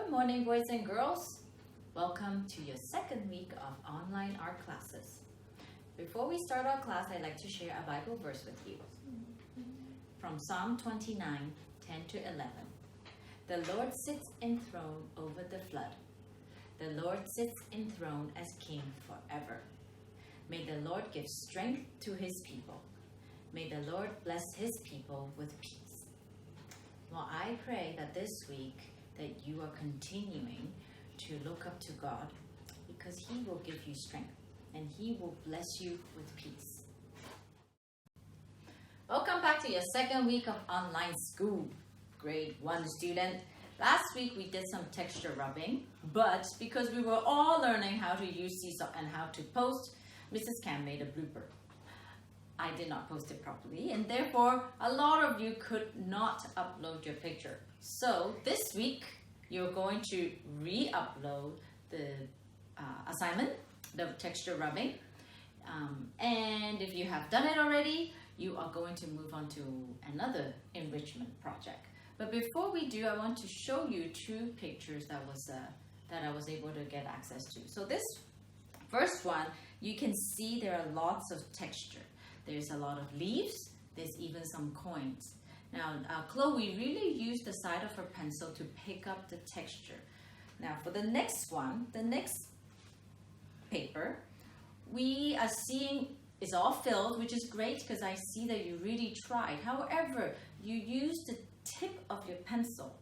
Good morning, boys and girls. Welcome to your second week of online art classes. Before we start our class, I'd like to share a Bible verse with you. From Psalm 29, 10 to 11. The Lord sits enthroned over the flood. The Lord sits enthroned as King forever. May the Lord give strength to his people. May the Lord bless his people with peace. Well, I pray that this week that you are continuing to look up to God, because he will give you strength and he will bless you with peace. Welcome back to your second week of online school, grade 1 student. Last week we did some texture rubbing, but because we were all learning how to use Seesaw and how to post, Mrs. Cam made a blooper. I did not post it properly, and therefore a lot of you could not upload your picture. So this week you're going to re-upload the assignment, the texture rubbing, and if you have done it already, you are going to move on to another enrichment project. But before we do, I want to show you 2 pictures that I was able to get access to. So this first one, you can see there are lots of texture. There's a lot of leaves, there's even some coins. Now, Chloe really used the side of her pencil to pick up the texture. Now, for the next one, the next paper, we are seeing it's all filled, which is great because I see that you really tried. However, you used the tip of your pencil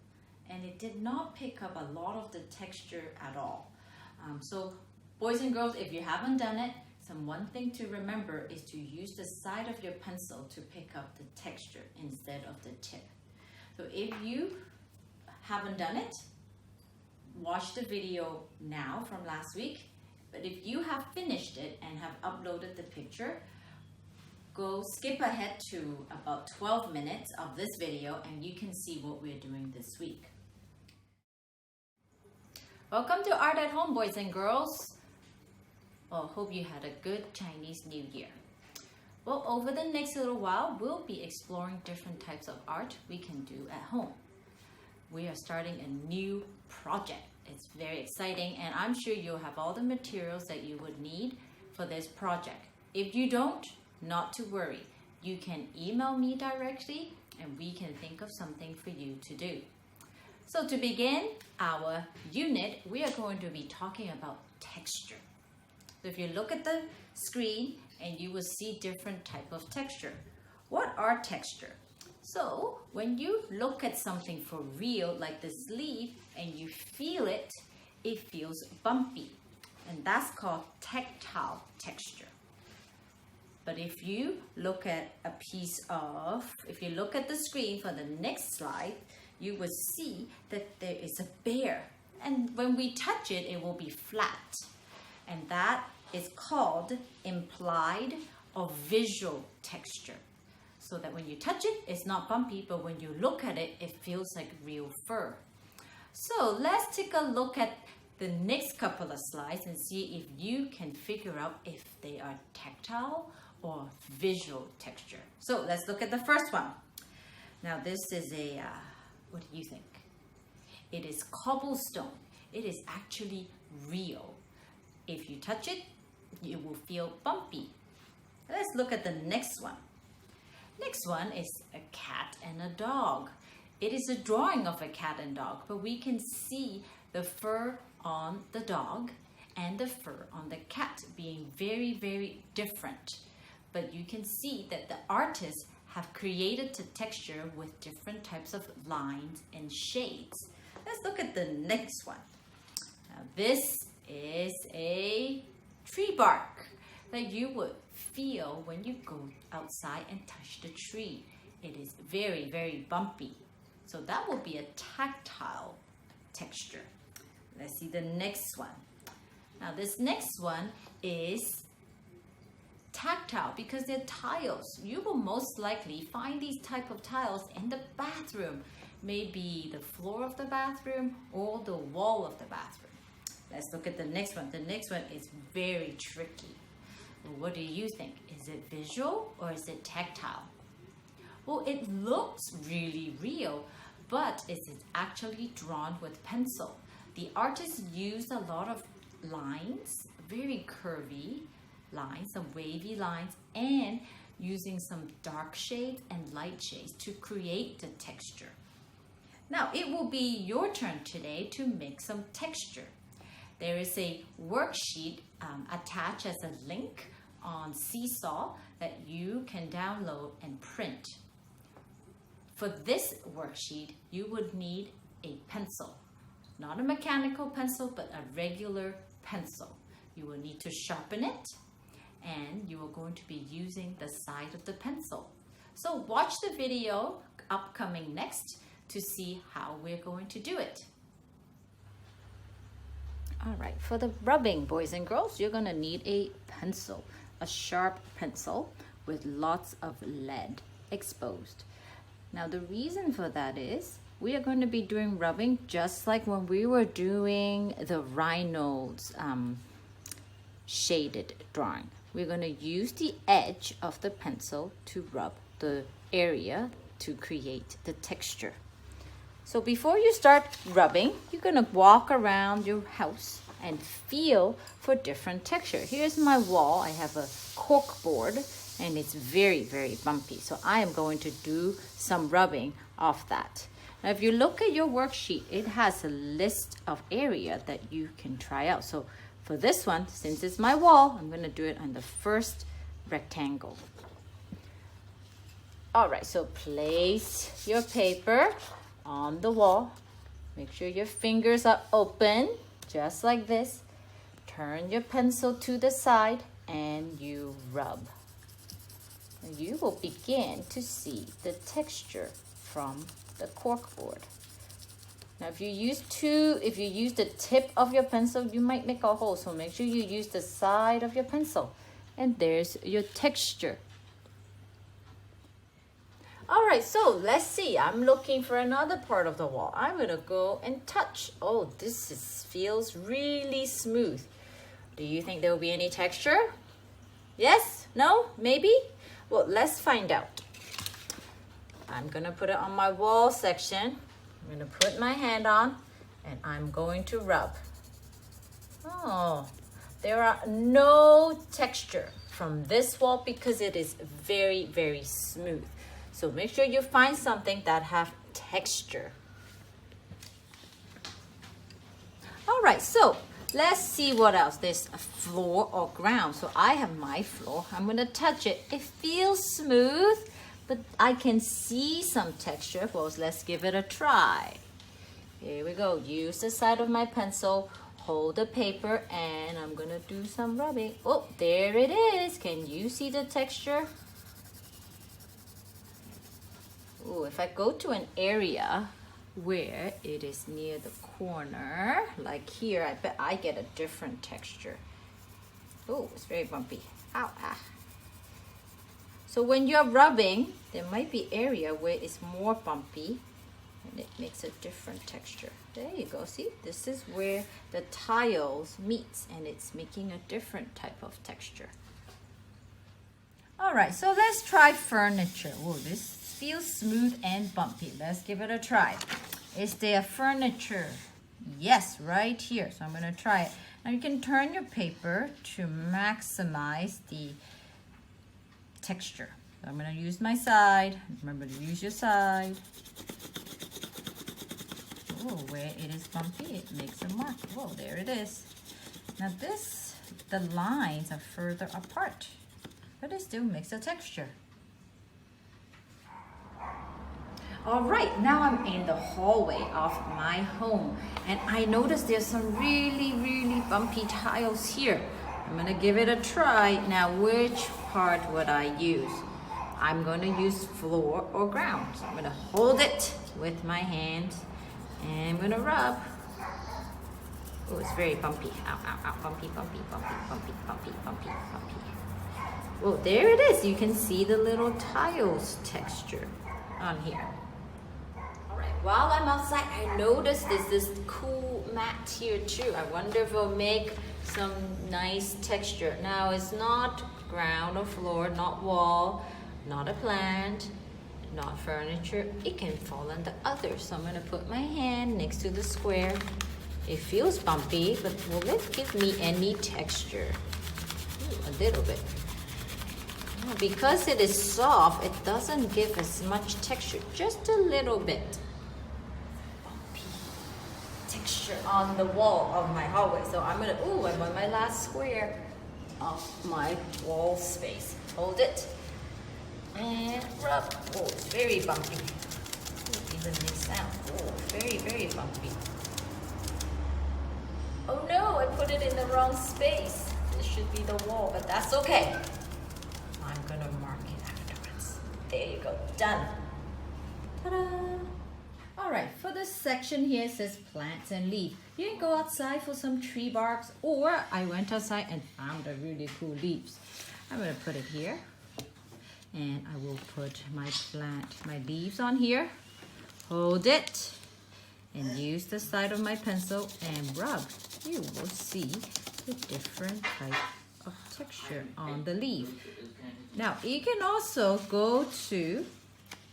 and it did not pick up a lot of the texture at all. So, boys and girls, if you haven't done it, one thing to remember is to use the side of your pencil to pick up the texture instead of the tip. So if you haven't done it, watch the video now from last week. But if you have finished it and have uploaded the picture, go skip ahead to about 12 minutes of this video and you can see what we're doing this week. Welcome to Art at Home, boys and girls. Well, hope you had a good Chinese New Year. Well, over the next little while, we'll be exploring different types of art we can do at home. We are starting a new project. It's very exciting, and I'm sure you'll have all the materials that you would need for this project. If you don't, not to worry. You can email me directly, and we can think of something for you to do. So to begin our unit, we are going to be talking about texture. So if you look at the screen and you will see different type of texture. What are texture? So when you look at something for real, like this leaf, and you feel it, it feels bumpy. And that's called tactile texture. But if you look at if you look at the screen for the next slide, you will see that there is a bear. And when we touch it, it will be flat. And that is called implied or visual texture. So that when you touch it, it's not bumpy, but when you look at it, it feels like real fur. So let's take a look at the next couple of slides and see if you can figure out if they are tactile or visual texture. So let's look at the first one. Now this is what do you think? It is cobblestone. It is actually real. If you touch it, you will feel bumpy. Let's look at the next one. Next one is a cat and a dog. It is a drawing of a cat and dog, but we can see the fur on the dog and the fur on the cat being very, very different. But you can see that the artists have created the texture with different types of lines and shades. Let's look at the next one. Now this is a tree bark that you would feel when you go outside and touch the tree. It is very, very bumpy. So that will be a tactile texture. Let's see the next one. Now this next one is tactile because they're tiles. You will most likely find these type of tiles in the bathroom. Maybe the floor of the bathroom or the wall of the bathroom. Let's look at the next one. The next one is very tricky. Well, what do you think? Is it visual or is it tactile? Well, it looks really real, but it is actually drawn with pencil. The artist used a lot of lines, very curvy lines, some wavy lines, and using some dark shades and light shades to create the texture. Now, it will be your turn today to make some texture. There is a worksheet attached as a link on Seesaw that you can download and print. For this worksheet, you would need a pencil. Not a mechanical pencil, but a regular pencil. You will need to sharpen it, and you are going to be using the side of the pencil. So watch the video upcoming next to see how we're going to do it. All right, for the rubbing, boys and girls, you're gonna need a pencil, a sharp pencil with lots of lead exposed. Now the reason for that is we are going to be doing rubbing just like when we were doing the rhinos shaded drawing. We're going to use the edge of the pencil to rub the area to create the texture. So before you start rubbing, you're going to walk around your house and feel for different texture. Here's my wall. I have a cork board and it's very, very bumpy. So I am going to do some rubbing off that. Now, if you look at your worksheet, it has a list of area that you can try out. So for this one, since it's my wall, I'm going to do it on the first rectangle. All right, so place your paper on the wall. Make sure your fingers are open, just like this. Turn your pencil to the side and you rub. And you will begin to see the texture from the cork board. Now if you use the tip of your pencil, you might make a hole. So make sure you use the side of your pencil. And there's your texture. All right, so let's see. I'm looking for another part of the wall. I'm gonna go and touch. Oh, feels really smooth. Do you think there will be any texture? Yes? No? Maybe? Well, let's find out. I'm gonna put it on my wall section. I'm gonna put my hand on and I'm going to rub. Oh, there are no texture from this wall because it is very, very smooth. So make sure you find something that have texture. All right, so let's see what else. There's a floor or ground. So I have my floor. I'm gonna touch it. It feels smooth, but I can see some texture. Well, let's give it a try. Here we go. Use the side of my pencil, hold the paper, and I'm gonna do some rubbing. Oh, there it is. Can you see the texture? Oh, if I go to an area where it is near the corner, like here, I bet I get a different texture. Oh, it's very bumpy. Ow, ah. So when you're rubbing, there might be area where it's more bumpy and it makes a different texture. There you go. See, this is where the tiles meets and it's making a different type of texture. All right, so let's try furniture. Oh, this feels smooth and bumpy. Let's give it a try. Is there furniture? Yes, right here. So I'm going to try it. Now you can turn your paper to maximize the texture. So I'm going to use my side. Remember to use your side. Oh, where it is bumpy, it makes a mark. Oh, there it is. Now the lines are further apart, but it still makes a texture. All right, now I'm in the hallway of my home and I noticed there's some really, really bumpy tiles here. I'm gonna give it a try. Now, which part would I use? I'm gonna use floor or ground. So I'm gonna hold it with my hand and I'm gonna rub. Oh, it's very bumpy. Ow, ow, ow, bumpy, bumpy, bumpy, bumpy, bumpy, bumpy, bumpy. Oh, there it is. You can see the little tiles texture on here. While I'm outside, I noticed there's this cool mat here too. I wonder if it'll make some nice texture. Now, it's not ground or floor, not wall, not a plant, not furniture. It can fall on the other. So I'm gonna put my hand next to the square It feels bumpy, but will it give me any texture? Ooh, a little bit. Oh, because it is soft, it doesn't give as much texture, just a little bit. Bumpy texture on the wall of my hallway. So I'm gonna, ooh, I'm on my last square of my wall space. Hold it and rub. Oh, it's very bumpy. Ooh, even this sound. Oh, very, very bumpy. Oh no, I put it in the wrong space. This should be the wall, but that's okay. I'm gonna mark it afterwards. There you go, done. Ta-da! All right, for this section here, it says plants and leaf. You can go outside for some tree barks, or I went outside and found a really cool leaves. I'm gonna put it here, and I will put my leaves on here. Hold it, and use the side of my pencil and rub. You will see the different type of texture on the leaf. Now, you can also go to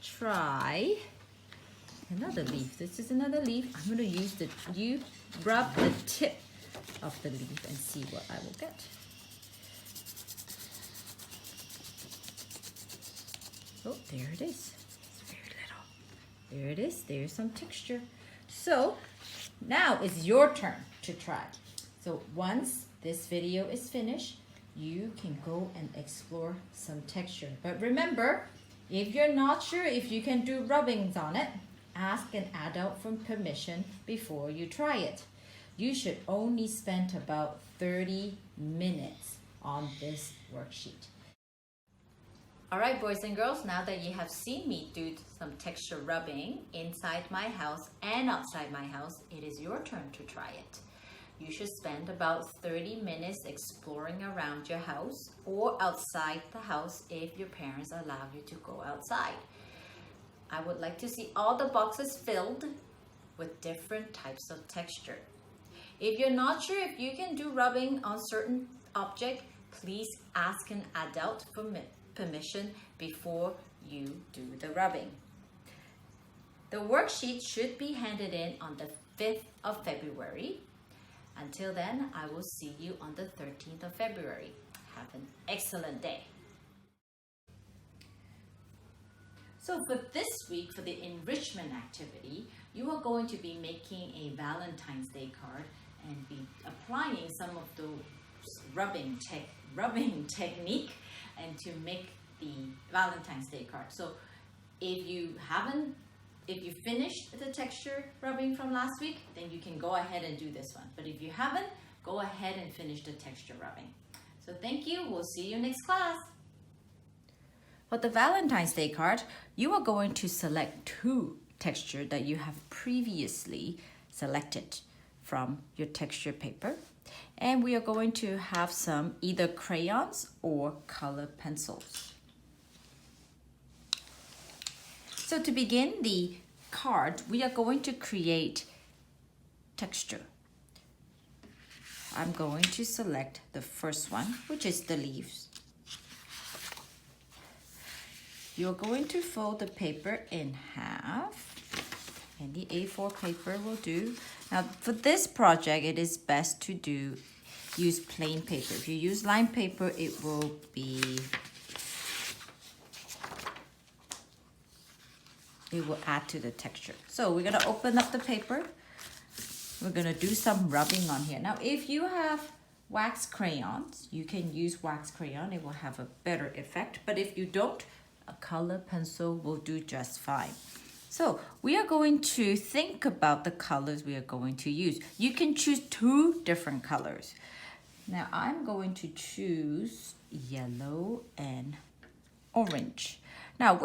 try another leaf. This is another leaf. I'm going to use you rub the tip of the leaf and see what I will get. Oh, there it is. It's very little. There it is. There's some texture. So now it's your turn to try. So once this video is finished, you can go and explore some texture. But remember, if you're not sure if you can do rubbings on it, ask an adult for permission before you try it. You should only spend about 30 minutes on this worksheet. Alright, boys and girls, now that you have seen me do some texture rubbing inside my house and outside my house, it is your turn to try it. You should spend about 30 minutes exploring around your house or outside the house if your parents allow you to go outside. I would like to see all the boxes filled with different types of texture. If you're not sure if you can do rubbing on certain object, please ask an adult for permission before you do the rubbing. The worksheet should be handed in on the 5th of February. Until then, I will see you on the 13th of February. Have an excellent day. So for this week, for the enrichment activity, you are going to be making a Valentine's Day card and be applying some of those rubbing technique and to make the Valentine's Day card. So if you finished the texture rubbing from last week, then you can go ahead and do this one. But if you haven't, go ahead and finish the texture rubbing. So thank you. We'll see you next class. For the Valentine's Day card, you are going to select two textures that you have previously selected from your texture paper. And we are going to have some either crayons or color pencils. So to begin the card, we are going to create texture. I'm going to select the first one, which is the leaves. You're going to fold the paper in half, and the A4 paper will do. Now for this project, it is best to use plain paper. If you use lined paper, it will add to the texture. So we're gonna open up the paper. We're gonna do some rubbing on here. Now, if you have wax crayons, you can use wax crayon. It will have a better effect. But if you don't, a color pencil will do just fine. So we are going to think about the colors we are going to use. You can choose two different colors. Now I'm going to choose yellow and orange. Now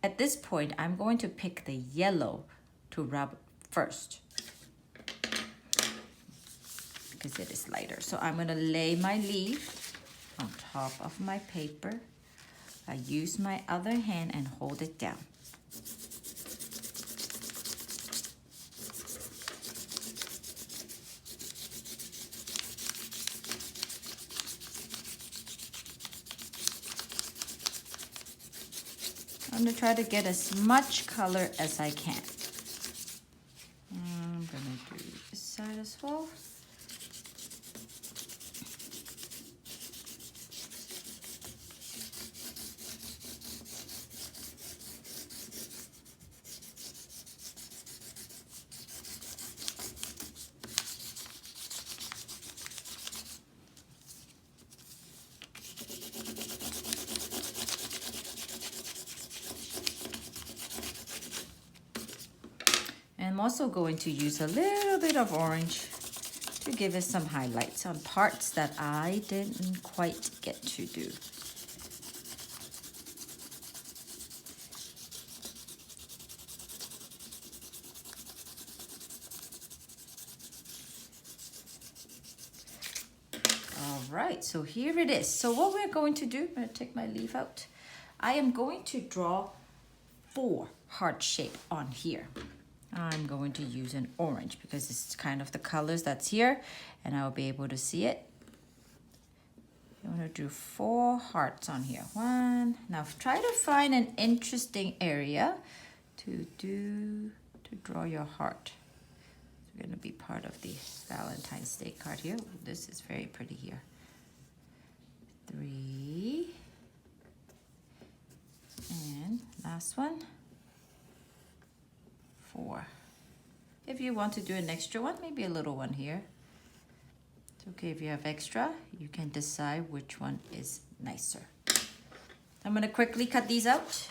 at this point, I'm going to pick the yellow to rub first because it is lighter. So I'm going to lay my leaf on top of my paper. I use my other hand and hold it down. I'm going to try to get as much color as I can. I'm going to do this side as well. I'm also going to use a little bit of orange to give it some highlights on parts that I didn't quite get to do. All right, so here it is. So what we're going to do, I'm going to take my leaf out. I am going to draw 4 heart shape on here. I'm going to use an orange because it's kind of the colors that's here and I'll be able to see it. I'm going to do 4 hearts on here. 1. Now try to find an interesting area to draw your heart. It's going to be part of the Valentine's Day card here. This is very pretty here. 3. And last one. 4. If you want to do an extra one, maybe a little one here. It's okay if you have extra. You can decide which one is nicer. I'm going to quickly cut these out.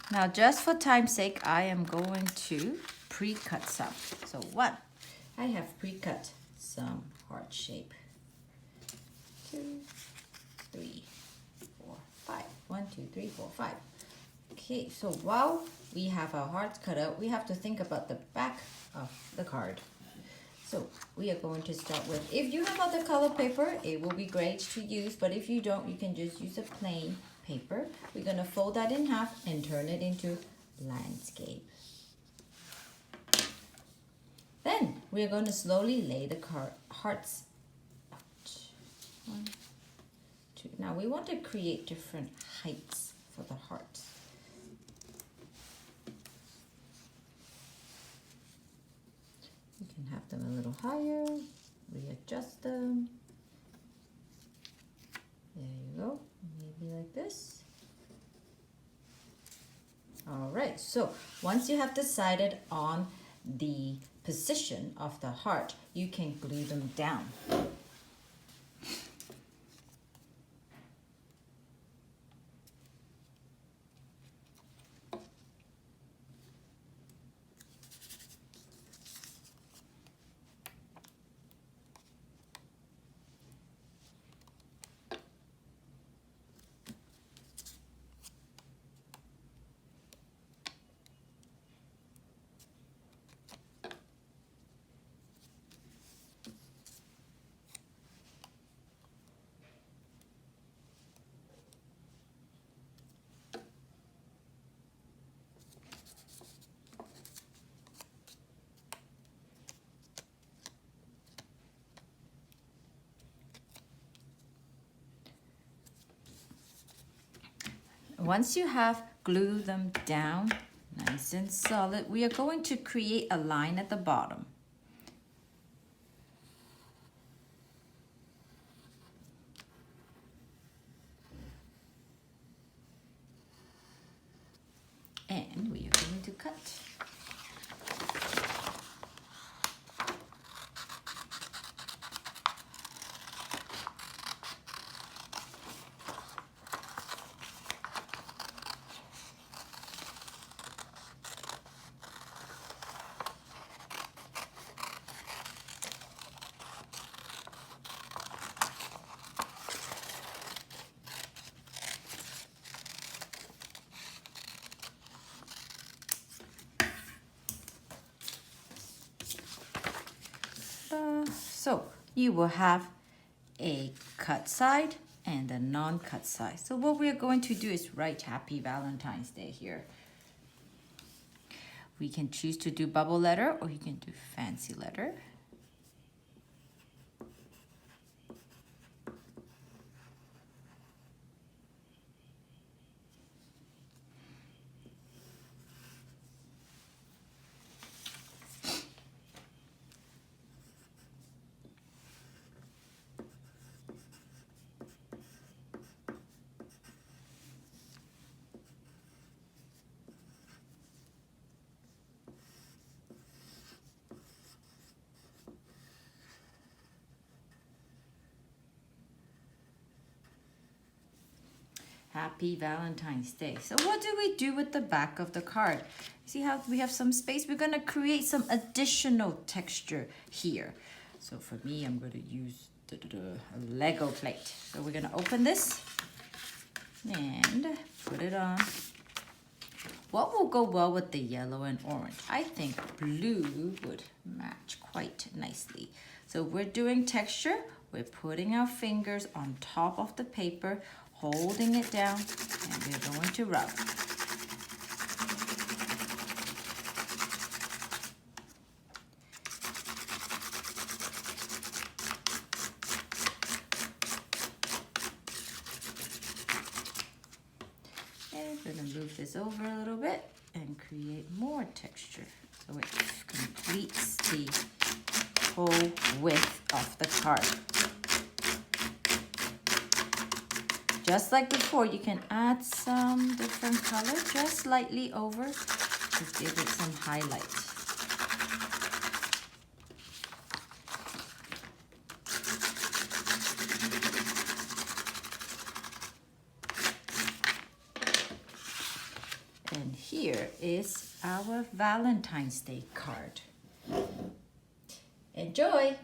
Now, just for time's sake, I am going to pre-cut some. So 1, I have pre-cut some heart shape. 2, 3, 4, 5. 1, 2, 3, 4, 5. Okay, so while we have our hearts cut out, we have to think about the back of the card. So we are going to start with, if you have other color paper, it will be great to use, but if you don't, you can just use a plain paper. We're going to fold that in half and turn it into landscape. Then we're going to slowly lay the hearts out. 1, 2. Now we want to create different heights for the hearts. You can have them a little higher, readjust them. There you go, maybe like this. All right, so once you have decided on the position of the heart, you can glue them down. Once you have glued them down nice and solid, we are going to create a line at the bottom. And we are going to cut. So you will have a cut side and the non-cut side. So what we're going to do is write Happy Valentine's Day here. We can choose to do bubble letter or you can do fancy letter. Happy Valentine's Day. So what do we do with the back of the card? See how we have some space? We're going to create some additional texture here. So for me, I'm going to use a Lego plate. So we're going to open this and put it on. What will go well with the yellow and orange? I think blue would match quite nicely. So we're doing texture. We're putting our fingers on top of the paper, holding it down, and we're going to rub. And we're going to move this over a little bit and create more texture so it completes the whole width of the card. Just like before, you can add some different color just slightly over to give it some highlight. And here is our Valentine's Day card. Enjoy!